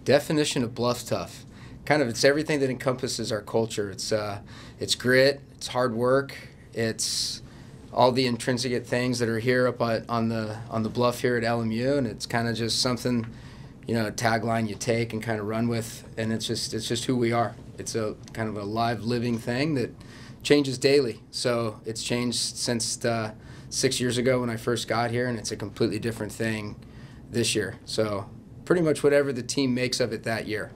Definition of bluff tough. Kind of, it's everything that encompasses our culture. It's grit, it's hard work, it's all the intrinsic things that are here up on the bluff here at LMU, and it's kind of just something, a tagline you take and kind of run with, and it's just who we are. It's a kind of a live, living thing that changes daily. So it's changed since 6 years ago when I first got here, and it's a completely different thing this year. So pretty much whatever the team makes of it that year.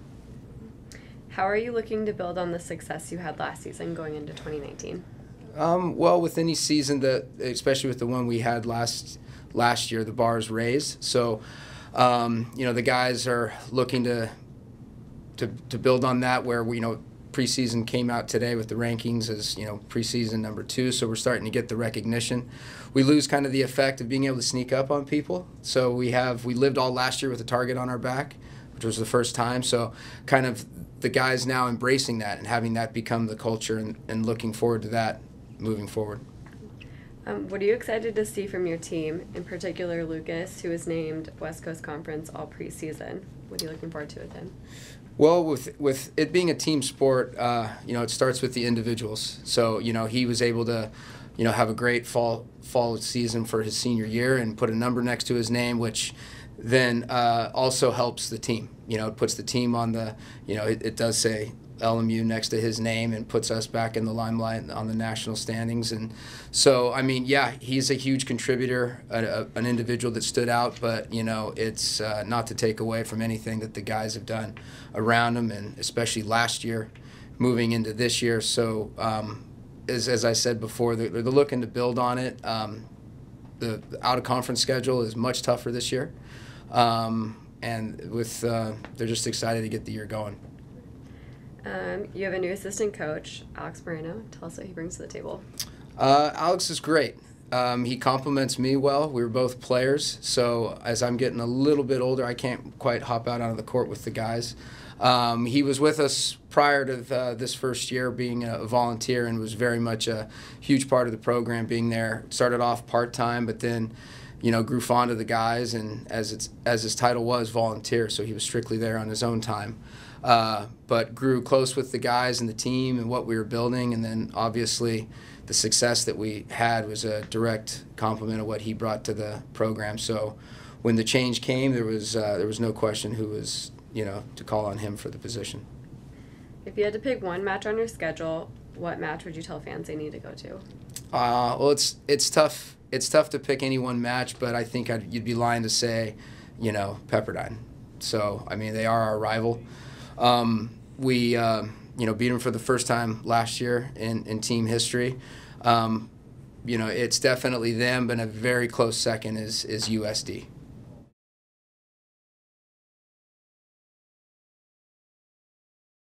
How are you looking to build on the success you had last season going into 2019? Well, with any season, especially with the one we had last year, the bar is raised. So, the guys are looking to build on that. Where preseason came out today with the rankings as preseason number 2. So we're starting to get the recognition. We lose kind of the effect of being able to sneak up on people. So we lived all last year with a target on our back, which was the first time. So kind of the guys now embracing that and having that become the culture and looking forward to that moving forward. What are you excited to see from your team, in particular Lucas, who was named West Coast Conference all preseason? What are you looking forward to with him? Well, with it being a team sport, it starts with the individuals. So, he was able to, have a great fall season for his senior year and put a number next to his name, which then also helps the team. It puts the team on the, it does say LMU next to his name and puts us back in the limelight on the national standings. And so, he's a huge contributor, an individual that stood out, but, it's not to take away from anything that the guys have done around him, and especially last year moving into this year. So, as I said before, they're looking to build on it. The out-of-conference schedule is much tougher this year, and they're just excited to get the year going. You have a new assistant coach, Alex Moreno. Tell us what he brings to the table. Alex is great. He compliments me well. We were both players, so as I'm getting a little bit older, I can't quite hop out onto the court with the guys. He was with us prior to this first year being a volunteer, and was very much a huge part of the program being there. Started off part-time, but then grew fond of the guys, and as his title was volunteer, so he was strictly there on his own time. But grew close with the guys and the team and what we were building, and then obviously the success that we had was a direct compliment of what he brought to the program. So when the change came, there was no question who was to call on him for the position. If you had to pick one match on your schedule, what match would you tell fans they need to go to? Well, it's tough. It's tough to pick any one match, but I think you'd be lying to say, Pepperdine. So they are our rival. We beat them for the first time last year in team history. It's definitely them, but a very close second is USD.